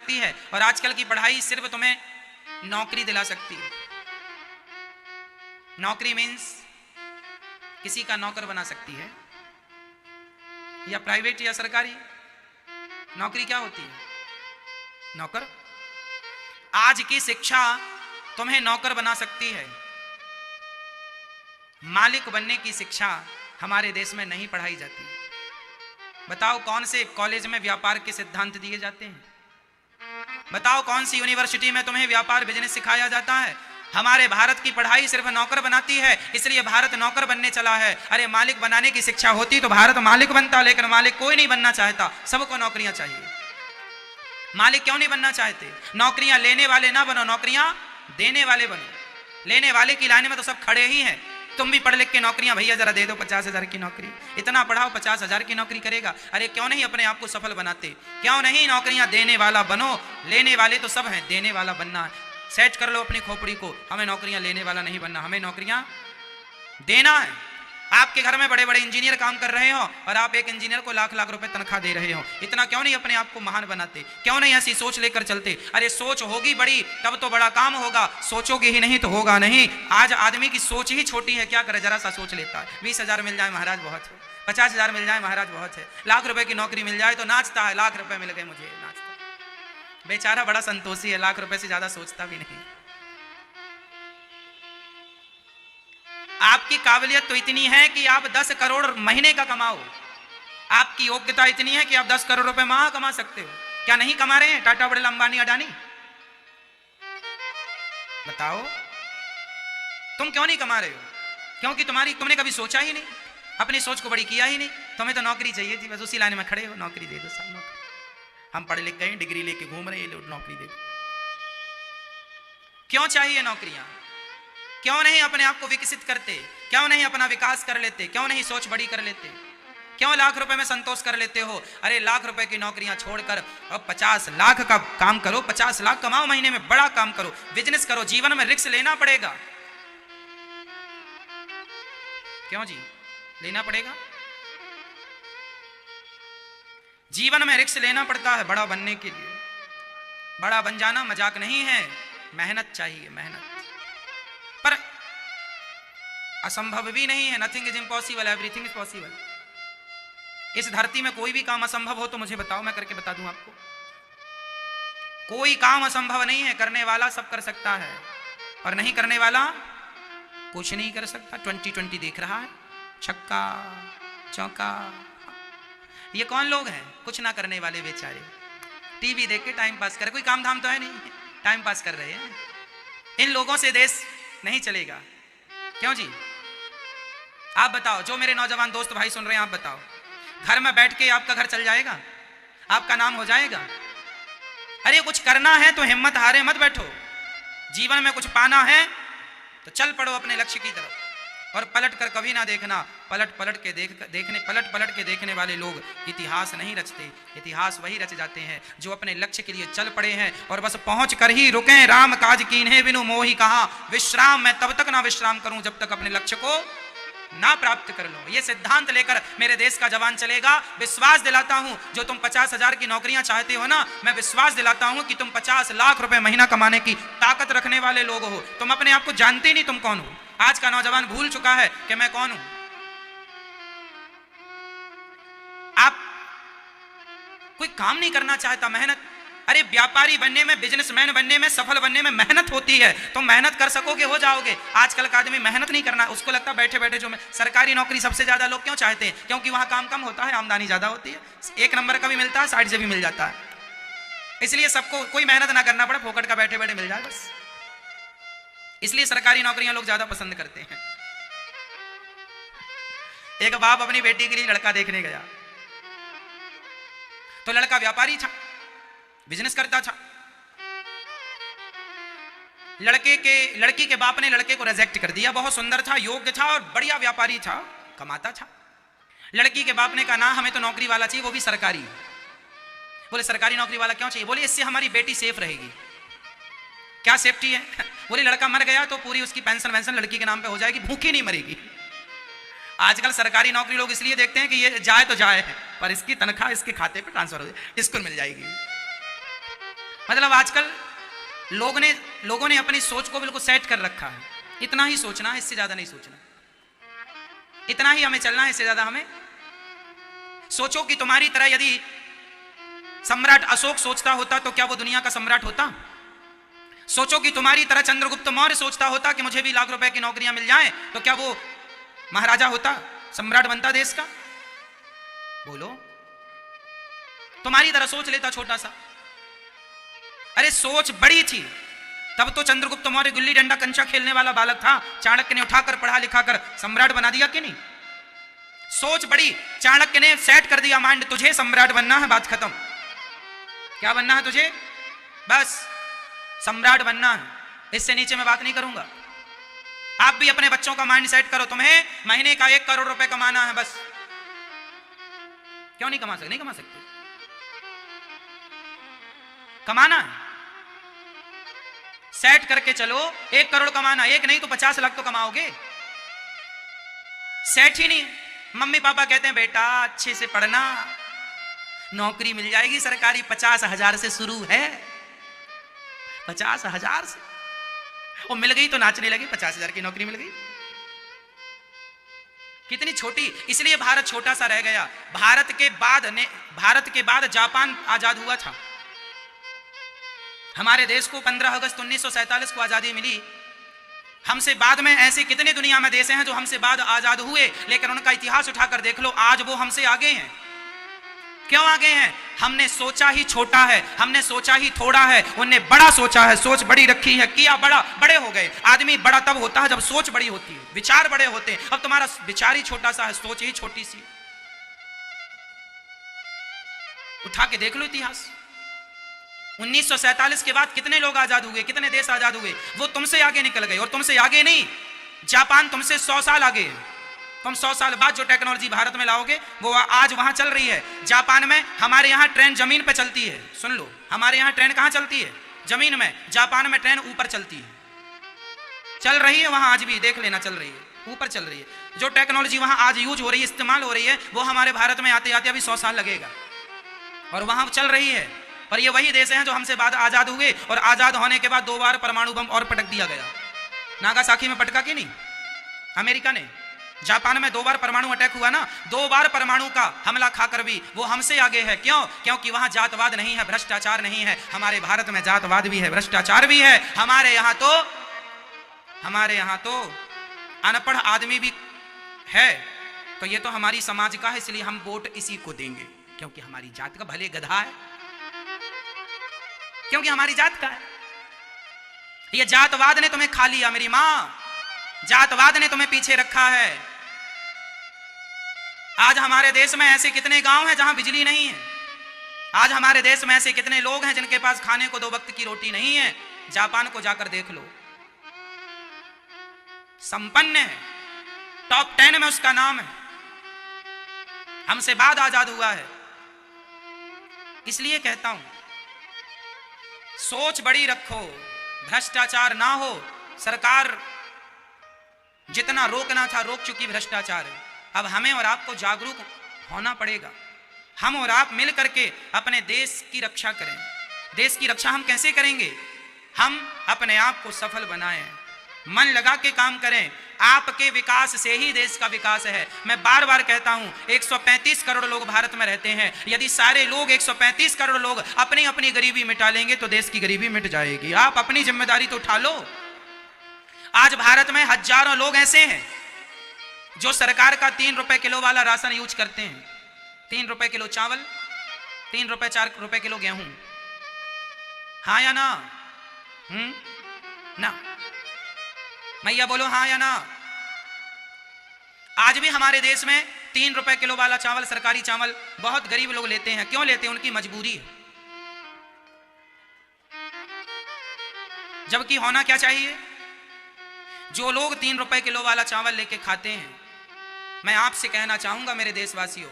सकती है, और आजकल की पढ़ाई सिर्फ तुम्हें नौकरी दिला सकती है। नौकरी मीन्स किसी का नौकर बना सकती है, या प्राइवेट या सरकारी। नौकरी क्या होती है? नौकर। आज की शिक्षा तुम्हें नौकर बना सकती है, मालिक बनने की शिक्षा हमारे देश में नहीं पढ़ाई जाती। बताओ कौन से कॉलेज में व्यापार के सिद्धांत दिए जाते हैं? बताओ कौन सी यूनिवर्सिटी में तुम्हें व्यापार बिजनेस सिखाया जाता है? हमारे भारत की पढ़ाई सिर्फ नौकर बनाती है, इसलिए भारत नौकर बनने चला है। अरे मालिक बनाने की शिक्षा होती तो भारत मालिक बनता, लेकिन मालिक कोई नहीं बनना चाहता, सबको नौकरियां चाहिए। मालिक क्यों नहीं बनना चाहते? नौकरियां लेने वाले ना बनो, नौकरियां देने वाले बनो। लेने वाले की लाइन में तो सब खड़े ही हैं। तुम भी पढ़ लिख के नौकरियां भैया जरा दे दो, 50,000 की नौकरी, इतना पढ़ाओ 50,000 की नौकरी करेगा। अरे क्यों नहीं अपने आप को सफल बनाते? क्यों नहीं नौकरियां देने वाला बनो? लेने वाले तो सब हैं, देने वाला बनना है। सेट कर लो अपनी खोपड़ी को, हमें नौकरियां लेने वाला नहीं बनना, हमें नौकरियां देना है। आपके घर में बड़े बड़े इंजीनियर काम कर रहे हो और आप एक इंजीनियर को लाख लाख रुपए तनख्वाह दे रहे हो, इतना क्यों नहीं अपने आप को महान बनाते? क्यों नहीं ऐसी सोच लेकर चलते? अरे सोच होगी बड़ी तब तो बड़ा काम होगा, सोचोगे ही नहीं तो होगा नहीं। आज आदमी की सोच ही छोटी है, क्या करे, जरा सा सोच लेता है। 20,000 मिल जाए महाराज बहुत है, 50,000 मिल जाए महाराज बहुत है, लाख रुपए की नौकरी मिल जाए तो नाचता है, लाख रुपए मिल गए मुझे, नाचता। बेचारा बड़ा संतोषी है, लाख रुपए से ज्यादा सोचता भी नहीं। आपकी काबिलियत तो इतनी है कि आप 10 करोड़ महीने का कमाओ, आपकी योग्यता इतनी है कि आप 10 करोड़ रुपए माह कमा सकते हो। क्या नहीं कमा रहे हैं टाटा, बिरला, अंबानी, अडानी? बताओ तुम क्यों नहीं कमा रहे हो? क्योंकि तुमने कभी सोचा ही नहीं, अपनी सोच को बड़ी किया ही नहीं। तुम्हें तो नौकरी चाहिए थी, बस उसी लाइन में खड़े हो, नौकरी दे दो साहब, नौकरी। हम पढ़ लिख गए, डिग्री लेके घूम रहे, नौकरी दे दो। क्यों चाहिए नौकरियां? क्यों नहीं अपने आप को विकसित करते? क्यों नहीं अपना विकास कर लेते? क्यों नहीं सोच बड़ी कर लेते? क्यों लाख रुपए में संतोष कर लेते हो? अरे लाख रुपए की नौकरियां छोड़कर अब 50 लाख का काम करो, 50 लाख कमाओ महीने में, बड़ा काम करो, बिजनेस करो। जीवन में रिस्क लेना पड़ेगा। क्यों जी लेना पड़ेगा? जीवन में रिस्क लेना पड़ता है बड़ा बनने के लिए। बड़ा बन जाना मजाक नहीं है, मेहनत चाहिए, मेहनत। पर असंभव भी नहीं है, nothing is impossible, everything is possible. इस धरती में कोई भी काम असंभव हो तो मुझे बताओ, मैं करके बता दूं आपको। कोई काम असंभव नहीं है, करने वाला सब कर सकता है, और नहीं करने वाला कुछ नहीं कर सकता। 2020 देख रहा है, छक्का चौका। ये कौन लोग हैं? कुछ ना करने वाले बेचारे, टीवी देख के टाइम पास कर, कोई काम धाम तो है नहीं, टाइम पास कर रहे हैं। इन लोगों से देश नहीं चलेगा। क्यों जी? आप बताओ, जो मेरे नौजवान दोस्त भाई सुन रहे हैं, आप बताओ, घर में बैठ के आपका घर चल जाएगा? आपका नाम हो जाएगा? अरे कुछ करना है तो हिम्मत हारे मत बैठो। जीवन में कुछ पाना है तो चल पड़ो अपने लक्ष्य की तरफ, और पलट कर कभी ना देखना। पलट पलट के देखने वाले लोग इतिहास नहीं रचते, इतिहास वही रच जाते हैं जो अपने लक्ष्य के लिए चल पड़े हैं और बस पहुंच कर ही रुके। राम काज कीन्हे बिनु मोहि कहा, विश्राम मैं तब तक ना विश्राम करूं जब तक अपने लक्ष्य को ना प्राप्त कर लो। ये सिद्धांत लेकर मेरे देश का जवान चलेगा। विश्वास दिलाता हूं, जो तुम 50,000 की नौकरियां चाहते हो ना, मैं विश्वास दिलाता हूं कि तुम 50 लाख रुपए महीना कमाने की ताकत रखने वाले लोग हो। तुम अपने आप को जानते ही नहीं तुम कौन हो। आज का नौजवान भूल चुका है कि मैं कौन हूं। आप कोई काम नहीं करना चाहता, मेहनत। अरे व्यापारी बनने में, बिजनेसमैन बनने में, सफल बनने में मेहनत होती है। तुम मेहनत कर सकोगे, हो जाओगे। आजकल का आदमी मेहनत नहीं करना, उसको लगता है बैठे बैठे जो सरकारी नौकरी सबसे ज्यादा लोग क्यों चाहते हैं? क्योंकि वहां काम कम होता है, आमदनी ज्यादा होती है, 1 नंबर का भी मिलता है, साइड से भी मिल जाता है। इसलिए सबको कोई मेहनत ना करना पड़े, फोकट का बैठे बैठे मिल जाए बस। इसलिए सरकारी नौकरियां लोग ज्यादा पसंद करते हैं। एक बाप अपनी बेटी के लिए लड़का देखने गया, तो लड़का व्यापारी था, बिजनेस करता था। लड़की के बाप ने लड़के को रिजेक्ट कर दिया। बहुत सुंदर था, योग्य था और बढ़िया व्यापारी था, कमाता था। लड़की के बाप ने कहा ना, हमें तो नौकरी वाला चाहिए, वो भी सरकारी। बोले सरकारी नौकरी वाला क्यों चाहिए? बोले इससे हमारी बेटी सेफ रहेगी। क्या सेफ्टी है? बोले लड़का मर गया तो पूरी उसकी पेंशन वेंशन लड़की के नाम पे हो जाएगी, भूखी नहीं मरेगी। आजकल सरकारी नौकरी लोग इसलिए देखते हैं कि ये जाए तो जाए है, पर इसकी तनख्वाह इसके खाते पे ट्रांसफर हो जाए, इसको मिल जाएगी। मतलब आजकल लोगों ने अपनी सोच को बिल्कुल सेट कर रखा है, इतना ही सोचना है, इससे ज्यादा नहीं सोचना, इतना ही हमें चलना है, इससे ज्यादा हमें। सोचो कि तुम्हारी तरह यदि सम्राट अशोक सोचता होता तो क्या वो दुनिया का सम्राट होता? सोचो कि तुम्हारी तरह चंद्रगुप्त मौर्य सोचता होता कि मुझे भी लाख रुपए की नौकरियां मिल जाएं, तो क्या वो महाराजा होता, सम्राट बनता देश का? बोलो। तुम्हारी तरह सोच लेता छोटा सा। अरे सोच बड़ी थी तब तो चंद्रगुप्त मौर्य गुल्ली डंडा कंचा खेलने वाला बालक था, चाणक्य ने उठाकर पढ़ा लिखा कर सम्राट बना दिया कि नहीं? सोच बड़ी, चाणक्य ने सेट कर दिया माइंड, तुझे सम्राट बनना है, बात खत्म। क्या बनना है तुझे? बस सम्राट बनना है, इससे नीचे मैं बात नहीं करूंगा। आप भी अपने बच्चों का माइंड सेट करो, तुम्हें महीने का 1 करोड़ रुपए कमाना है, बस। क्यों नहीं कमा सकते? नहीं कमा सकते, कमाना है, सेट करके चलो। 1 करोड़ कमाना, 1 नहीं तो 50 लाख तो कमाओगे। सेट ही नहीं। मम्मी पापा कहते हैं बेटा अच्छे से पढ़ना, नौकरी मिल जाएगी सरकारी, 50,000 से शुरू है, 50,000 से। वो मिल गई तो नाचने लगे, 50,000 की नौकरी मिल गई। कितनी छोटी, इसलिए भारत छोटा सा रह गया। भारत के बाद जापान आजाद हुआ था। हमारे देश को 15 अगस्त 1947 को आजादी मिली। हमसे बाद में ऐसे कितने दुनिया में देश हैं जो हमसे बाद आजाद हुए, लेकिन उनका इतिहास उठाकर देख लो, आज वो हमसे आगे हैं। क्यों आगे हैं? हमने सोचा ही छोटा है, हमने सोचा ही थोड़ा है, उन्हें बड़ा सोचा है, सोच बड़ी रखी है, किया बड़ा, बड़े हो गए। आदमी बड़ा तब होता है जब सोच बड़ी होती है, विचार बड़े होते हैं। अब तुम्हारा विचार ही छोटा सा है, सोच ही छोटी सी। उठा के देख लो इतिहास। 1947 के बाद कितने लोग आजाद हुए, कितने देश आजाद हुए? वो तुमसे आगे निकल गए। और तुमसे आगे नहीं, जापान तुमसे 100 साल आगे है। तुम 100 साल बाद जो टेक्नोलॉजी भारत में लाओगे वो आज वहां चल रही है जापान में। हमारे यहां ट्रेन जमीन पे चलती है, सुन लो, हमारे यहां ट्रेन कहां चलती है? जमीन में। जापान में ट्रेन ऊपर चलती है, चल रही है वहां आज भी, देख लेना, चल रही है, ऊपर चल रही है। जो टेक्नोलॉजी वहां आज यूज हो रही है, इस्तेमाल हो रही है, वो हमारे भारत में आते आते अभी 100 साल लगेगा, और वहां चल रही है। और ये वही देश हैं जो हमसे बाद आजाद हुए, और आजाद होने के बाद 2 बार परमाणु बम और पटक दिया गया। नागासाकी में पटका कि नहीं अमेरिका ने? जापान में 2 बार परमाणु अटैक हुआ ना, 2 बार परमाणु का हमला खाकर भी वो हमसे आगे है। क्यों? क्योंकि वहां जातवाद नहीं है, भ्रष्टाचार नहीं है। हमारे भारत में जातवाद भी है, भ्रष्टाचार भी है। हमारे यहां तो अनपढ़ आदमी भी है। तो ये तो हमारी समाज का है, इसलिए हम वोट इसी को देंगे, क्योंकि हमारी जात का, भले गधा है, क्योंकि हमारी जात का है। ये जातवाद ने तुम्हें खा लिया मेरी मां, जातवाद ने तुम्हें पीछे रखा है। आज हमारे देश में ऐसे कितने गांव हैं जहां बिजली नहीं है। आज हमारे देश में ऐसे कितने लोग हैं जिनके पास खाने को 2 वक्त की रोटी नहीं है। जापान को जाकर देख लो, संपन्न है, टॉप 10 में उसका नाम है, हमसे बाद आजाद हुआ है। इसलिए कहता हूं सोच बड़ी रखो, भ्रष्टाचार ना हो। सरकार जितना रोकना था रोक चुकी भ्रष्टाचार है। अब हमें और आपको जागरूक होना पड़ेगा। हम और आप मिल करके अपने देश की रक्षा करें। देश की रक्षा हम कैसे करेंगे? हम अपने आप को सफल बनाएं, मन लगा के काम करें। आपके विकास से ही देश का विकास है। मैं बार बार कहता हूं 135 करोड़ लोग भारत में रहते हैं। यदि सारे लोग 135 करोड़ लोग अपनी अपनी गरीबी मिटा लेंगे तो देश की गरीबी मिट जाएगी। आप अपनी जिम्मेदारी तो उठा लो। आज भारत में हजारों लोग ऐसे हैं जो सरकार का 3 रुपए किलो वाला राशन यूज करते हैं। 3 रुपए किलो चावल, 3 रुपए 4 रुपए किलो गेहूं। हाँ या ना? ना। मैया बोलो हाँ या ना? आज भी हमारे देश में 3 रुपए किलो वाला चावल, सरकारी चावल बहुत गरीब लोग लेते हैं। क्यों लेते हैं? उनकी मजबूरी है। जबकि होना क्या चाहिए? जो लोग 3 रुपए किलो वाला चावल लेके खाते हैं, मैं आपसे कहना चाहूंगा मेरे देशवासियों,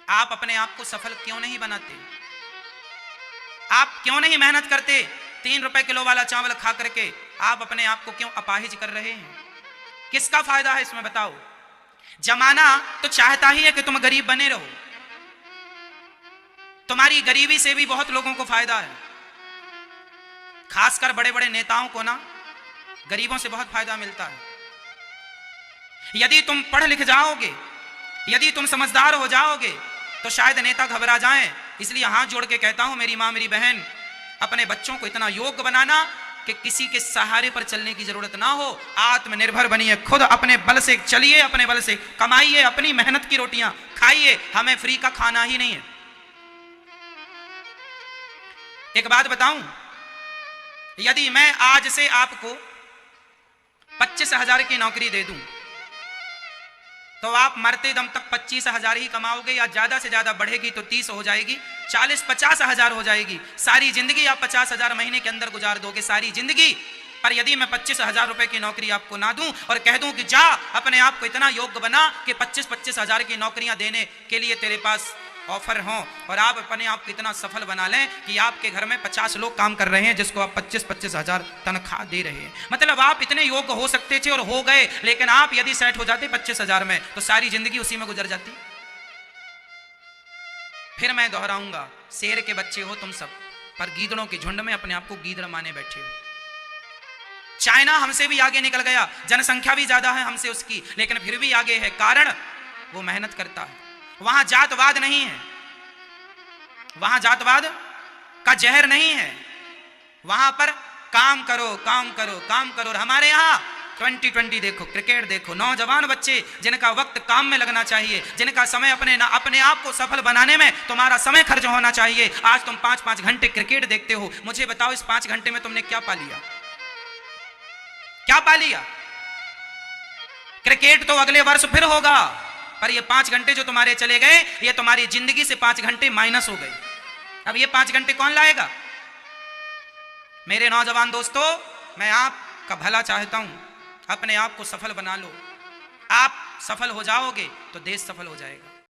आप अपने आप को सफल क्यों नहीं बनाते? आप क्यों नहीं मेहनत करते? 3 रुपए किलो वाला चावल खा करके आप अपने आप को क्यों अपाहिज कर रहे हैं? किसका फायदा है इसमें बताओ? जमाना तो चाहता ही है कि तुम गरीब बने रहो। तुम्हारी गरीबी से भी बहुत लोगों को फायदा है। खासकर बड़े बड़े नेताओं को ना गरीबों से बहुत फायदा मिलता है। यदि तुम पढ़ लिख जाओगे, यदि तुम समझदार हो जाओगे तो शायद नेता घबरा जाएं। इसलिए हाथ जोड़ के कहता हूं मेरी मां मेरी बहन, अपने बच्चों को इतना योग्य बनाना कि किसी के सहारे पर चलने की जरूरत ना हो। आत्मनिर्भर बनिए, खुद अपने बल से चलिए, अपने बल से कमाइए, अपनी मेहनत की रोटियां खाइए, हमें फ्री का खाना ही नहीं है। एक बात बताऊं, यदि मैं आज से आपको 25,000 की नौकरी दे दूं तो आप मरते दम तक 25,000 ही कमाओगे, या ज्यादा से ज्यादा बढ़ेगी तो 30 हो जाएगी, 40-50,000 हो जाएगी। सारी जिंदगी आप 50,000 महीने के अंदर गुजार दोगे, सारी जिंदगी। पर यदि मैं 25,000 रुपए की नौकरी आपको ना दूं और कह दूं कि जा अपने आप को इतना योग्य बना कि 25,000 की नौकरियां देने के लिए तेरे पास ऑफर हो, और आप अपने आप को इतना सफल बना लें कि आपके घर में 50 लोग काम कर रहे हैं जिसको आप 25,000 तनख्वाह दे रहे हैं। मतलब आप इतने योग्य हो सकते थे और हो गए, लेकिन आप यदि सेट हो जाते 25,000 में तो सारी जिंदगी उसी में गुजर जाती। फिर मैं दोहराऊंगा, शेर के बच्चे हो तुम सब, पर गीदड़ों के झुंड में अपने आप को गीदड़ माने बैठे हो। चाइना हमसे भी आगे निकल गया, जनसंख्या भी ज्यादा है हमसे उसकी, लेकिन फिर भी आगे है, कारण वो मेहनत करता है। वहां जातवाद नहीं है, वहां जातवाद का जहर नहीं है, वहां पर काम करो काम करो काम करो। और हमारे यहाँ 2020 देखो, क्रिकेट देखो, नौजवान बच्चे जिनका वक्त काम में लगना चाहिए, जिनका समय अपने आप को सफल बनाने में तुम्हारा समय खर्च होना चाहिए, आज तुम 5-5 घंटे क्रिकेट देखते हो। मुझे बताओ इस 5 घंटे में तुमने क्या पा लिया? क्या पा लिया? क्रिकेट तो अगले वर्ष फिर होगा, पर ये 5 घंटे जो तुम्हारे चले गए, ये तुम्हारी जिंदगी से 5 घंटे माइनस हो गए। अब ये 5 घंटे कौन लाएगा? मेरे नौजवान दोस्तों, मैं आपका भला चाहता हूं, अपने आप को सफल बना लो। आप सफल हो जाओगे तो देश सफल हो जाएगा।